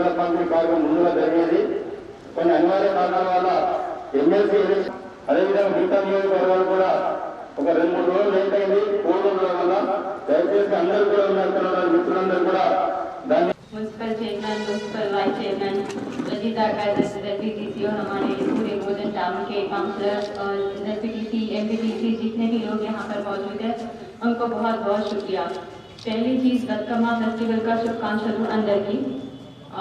జెండా పంపిణీ కార్యక్రమం ముందుగా జరిగేది. కొన్ని అనివార్య కారణాల వల్ల ఎమ్మెల్సీ అదేవిధంగా మిగతా నియోజకవర్గాలు కూడా ఒక 2-3 రోజులు లేట్ అయింది. కోవిడ్ ఉండడం వల్ల దయచేసి అందరూ కూడా ఉన్నారు మిత్రులందరూ కూడా దాన్ని municipal chairman, municipal vice chairman, Lalita का ZPTC और हमारे पूरे गोदन टाउन के काउंसलर और ZPTC, MPTC जितने भी लोग यहाँ पर मौजूद हैं उनको बहुत बहुत शुक्रिया। पहली चीज़ बतकम्मा फेस्टिवल का शुभकामनाएं अंदर की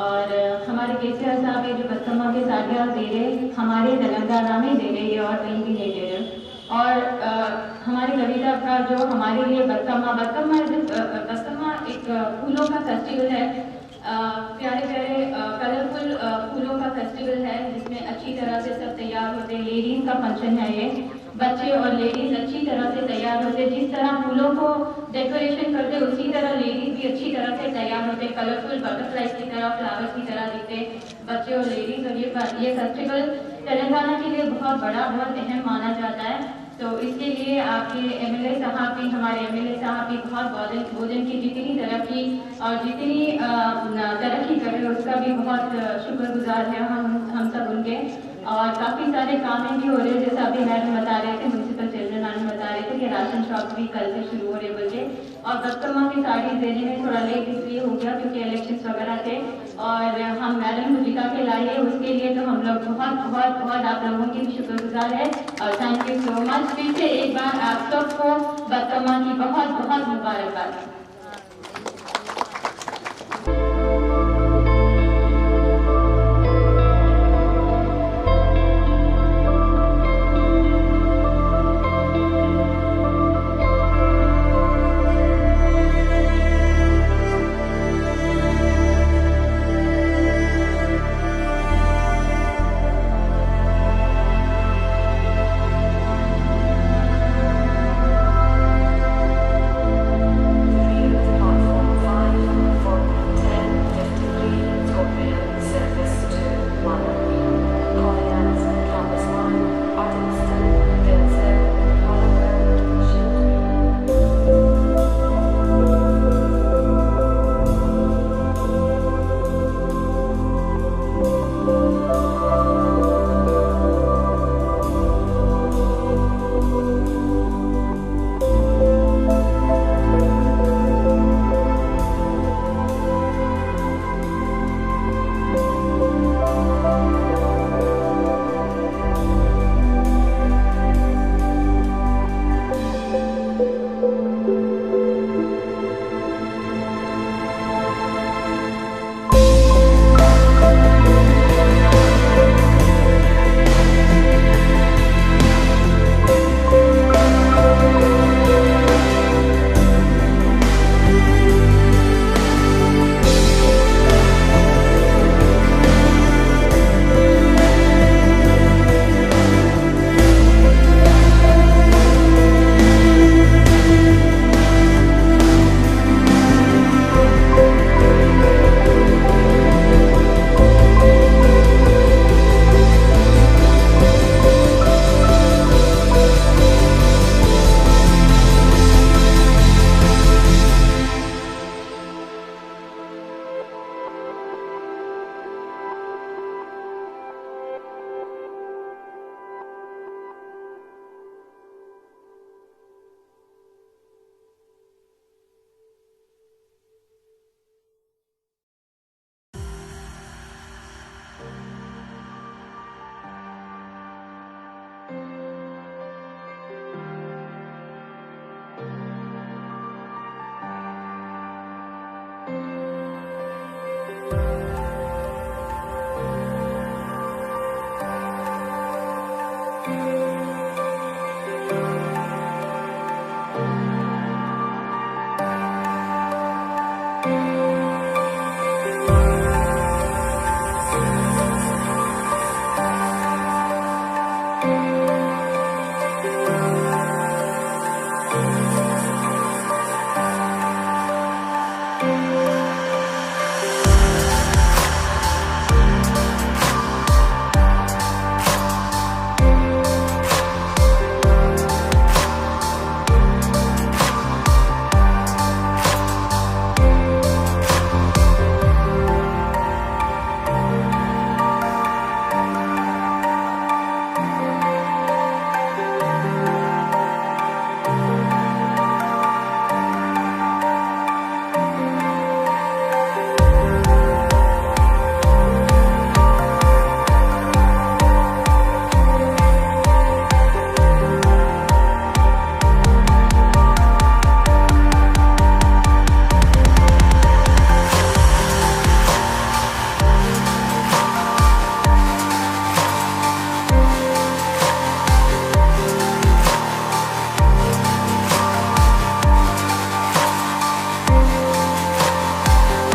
और हमारे केसीआर साहब ये जो बतकम्मा के साड़ियाँ दे रहे हमारे तेलंगाना में दे रहे और कहीं भी नहीं दे रहे। और हमारी कविता का जो हमारे लिए बतकम्मा एक फूलों का फेस्टिवल है, प्यारे प्यारे कलरफुल फूलों का फेस्टिवल है जिसमें अच्छी तरह से सब तैयार होते हैं। लेडीज़ का फंक्शन है ये, बच्चे और लेडीज़ अच्छी तरह से तैयार होते, जिस तरह फूलों को डेकोरेशन करते उसी तरह लेडीज़ भी अच्छी तरह से तैयार होते, कलरफुल बटरफ्लाइज की तरह, फ्लावर्स की तरह दिखते बच्चे और लेडीज़। और ये फेस्टिवल तेलंगाना के लिए बहुत बड़ा बहुत अहम माना जाता है। तो इसके लिए आपके MLA साहब भी, हमारे MLA साहब भी बहुत भोजन की जितनी तरक्की और जितनी तरक्की कर रहे उसका भी बहुत शुक्रगुजार है हम सब उनके। और काफ़ी सारे काम भी हो रहे हैं, जैसे अभी मैडम बता रहे थे, म्यूनसिपल चेयरमैन मैडम बता रहे थे कि राशन शॉप भी कल से शुरू हो रहे बोलते। और बतकम्मा की साड़ी देने में थोड़ा लेट इसलिए हो गया क्योंकि इलेक्शंस वगैरह थे और हम मैडम को जिता के लाए, उसके लिए तो हम लोग बहुत बहुत बहुत आप लोगों की भी शुक्रगुजार है और थैंक यू सो मच। फिर से एक बार आप सबको बतकम्मा की बहुत बहुत मुबारकबाद।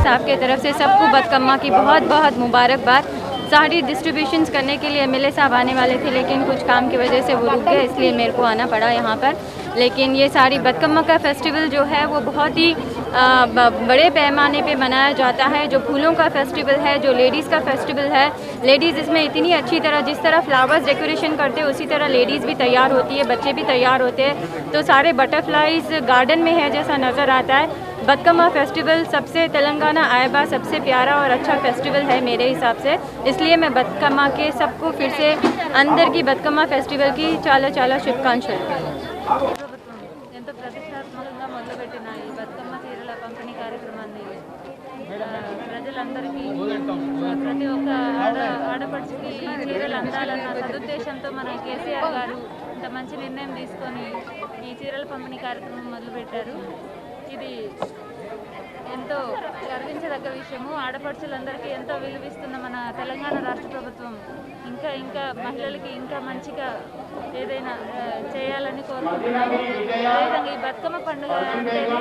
साहब के तरफ से सबको बदकम्मा की बहुत बहुत मुबारकबाद। साड़ी डिस्ट्रीब्यूशंस करने के लिए एमएलए साहब आने वाले थे, लेकिन कुछ काम की वजह से वो रुक गए, इसलिए मेरे को आना पड़ा यहाँ पर। लेकिन ये साड़ी बदकम्मा का फेस्टिवल जो है वो बहुत ही बड़े पैमाने पे मनाया जाता है। जो फूलों का फेस्टिवल है, जो लेडीज़ का फेस्टिवल है, लेडीज़ इसमें इतनी अच्छी तरह, जिस तरह फ्लावर्स डेकोरेशन करते हैं उसी तरह लेडीज़ भी तैयार होती है, बच्चे भी तैयार होते हैं, तो सारे बटरफ्लाइज गार्डन में है जैसा नज़र आता है। बदकम्मा फेस्टिवल सबसे तेलंगाना आयबा सबसे प्यारा और अच्छा फेस्टिवल है मेरे हिसाब से, इसलिए मैं बदकम्मा के सबको फिर से अंदर की बदकम्मा फेस्टिवल की చాలా చాలా శుభాకాంక్షలు। ఎంతో ప్రతిష్టాత్మకంగా మొదలుపెట్టిన ఈ బతుకమ్మ చీరల పంపిణీ కార్యక్రమాన్ని ప్రజలందరికీ ప్రతి ఒక్క ఆడపడుచుకి ఈ చీరలు అందాలన్న సదుద్దేశంతో మన కేసీఆర్ గారు ఇంత మంచి నిర్ణయం తీసుకొని ఈ చీరల పంపిణీ కార్యక్రమం మొదలుపెట్టారు। ఇది ఎంతో గర్వించదగ్గ విషయము। ఆడపడుచులందరికీ ఎంతో విలువిస్తున్న మన తెలంగాణ రాష్ట్ర ప్రభుత్వం ఇంకా ఇంకా మహిళలకి ఇంకా మంచిగా ఏదైనా చేయాలని కోరుకుంటున్నాము। అదేవిధంగా ఈ బతుకమ్మ పండుగ అంటేనే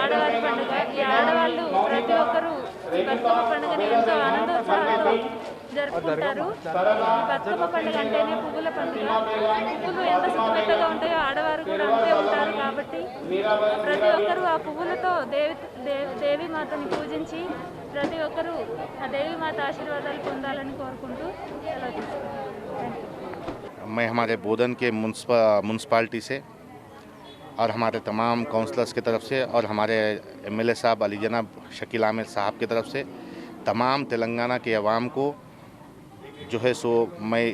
ఆడవారి పండుగ। ఈ ఆడవాళ్ళు ప్రతి ఒక్కరూ ఈ బతుకమ్మ పండుగని ఎంతో ఆనందోత్సాహాలతో జరుపుకుంటారు। ఈ బతుకమ్మ పండుగ అంటేనే పువ్వుల పండుగ। పువ్వులు ఎంత సుఖమెత్తగా ఉంటాయో ఆడవారు కూడా అంతే ఉంటారు, కాబట్టి ప్రతి ఒక్కరూ ఆ పువ్వులతో దేవి మాతని పూజించి ప్రతి ఒక్కరూ ఆ దేవి మాత ఆశీర్వాదాలు పొందాలని కోరుకుంటూ సెలవు తీసుకుంటాను। मैं हमारे बोधन के म्यूनसिपाल्टी से और हमारे तमाम काउंसलर्स की तरफ से और हमारे एमएलए साहब अली जनाब शकील आमिर साहब की तरफ से तमाम तेलंगाना के अवाम को जो है सो मैं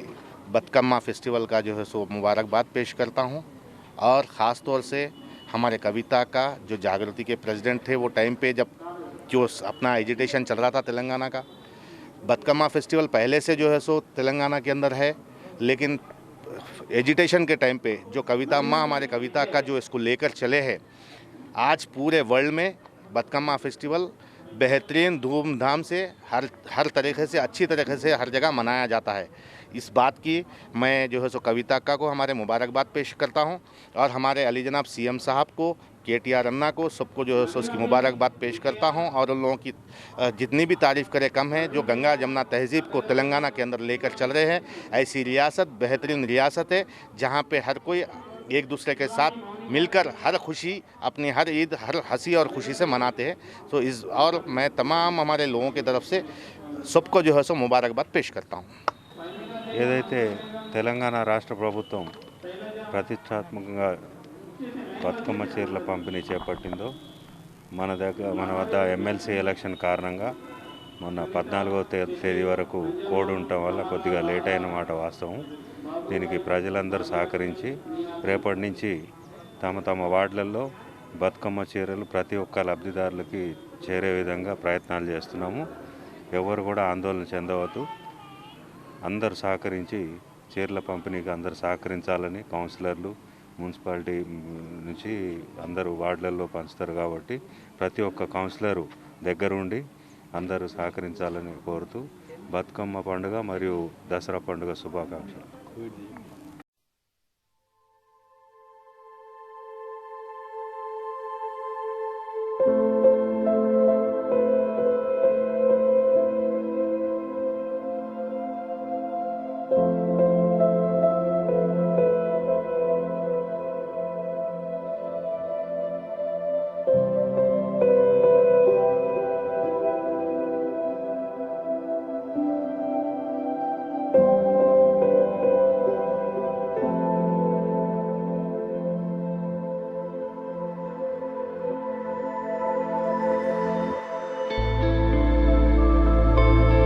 बदकम्मा फेस्टिवल का जो है सो मुबारकबाद पेश करता हूँ। और ख़ास तौर से हमारे कविता का जो जागृति के प्रेसिडेंट थे, वो टाइम पे जब जो अपना एजिटेशन चल रहा था तेलंगाना का, बदकम्मा फेस्टिवल पहले से जो है सो तेलंगाना के अंदर है, लेकिन एजिटेशन के टाइम पे जो कविता माँ हमारे कविता का जो इसको लेकर चले हैं, आज पूरे वर्ल्ड में बदकम्मा फेस्टिवल बेहतरीन धूमधाम से हर तरीके से अच्छी तरीके से हर जगह मनाया जाता है। इस बात की मैं जो है सो कविता का को हमारे मुबारकबाद पेश करता हूँ और हमारे अली जनाब सीएम साहब को, केटीआर अन्ना को, सबको जो है सो उसकी मुबारकबाद पेश करता हूँ। और उन लोगों की जितनी भी तारीफ़ करे कम है, जो गंगा जमुना तहज़ीब को तेलंगाना के अंदर लेकर चल रहे हैं। ऐसी रियासत बेहतरीन रियासत है जहाँ पे हर कोई एक दूसरे के साथ मिलकर हर खुशी अपनी हर ईद हर हंसी और खुशी से मनाते हैं। तो इस और मैं तमाम हमारे लोगों की तरफ से सबको जो है सो मुबारकबाद पेश करता हूँ। ఏదైతే తెలంగాణ రాష్ట్ర ప్రభుత్వం ప్రతిష్టాత్మకంగా బతుకమ్మ చీరల పంపిణీ చేపట్టిందో మన వద్ద ఎమ్మెల్సీ ఎలక్షన్ కారణంగా మొన్న 14వ తేదీ వరకు కోడ్ ఉండటం వల్ల కొద్దిగా లేట్ అయిన మాట వాస్తవం। దీనికి ప్రజలందరూ సహకరించి రేపటి నుంచి తమ తమ వార్డులలో బతుకమ్మ చీరలు ప్రతి ఒక్క లబ్ధిదారులకి చేరే విధంగా ప్రయత్నాలు చేస్తున్నాము। ఎవరు కూడా ఆందోళన చెందవద్దు, అందరూ సహకరించి చీరల పంపిణీకి అందరూ సహకరించాలని కౌన్సిలర్లు మున్సిపాలిటీ నుంచి అందరూ వార్డులలో పంచుతారు కాబట్టి ప్రతి ఒక్క కౌన్సిలరు దగ్గరుండి అందరూ సహకరించాలని కోరుతూ బతుకమ్మ పండుగ మరియు దసరా పండుగ శుభాకాంక్షలు।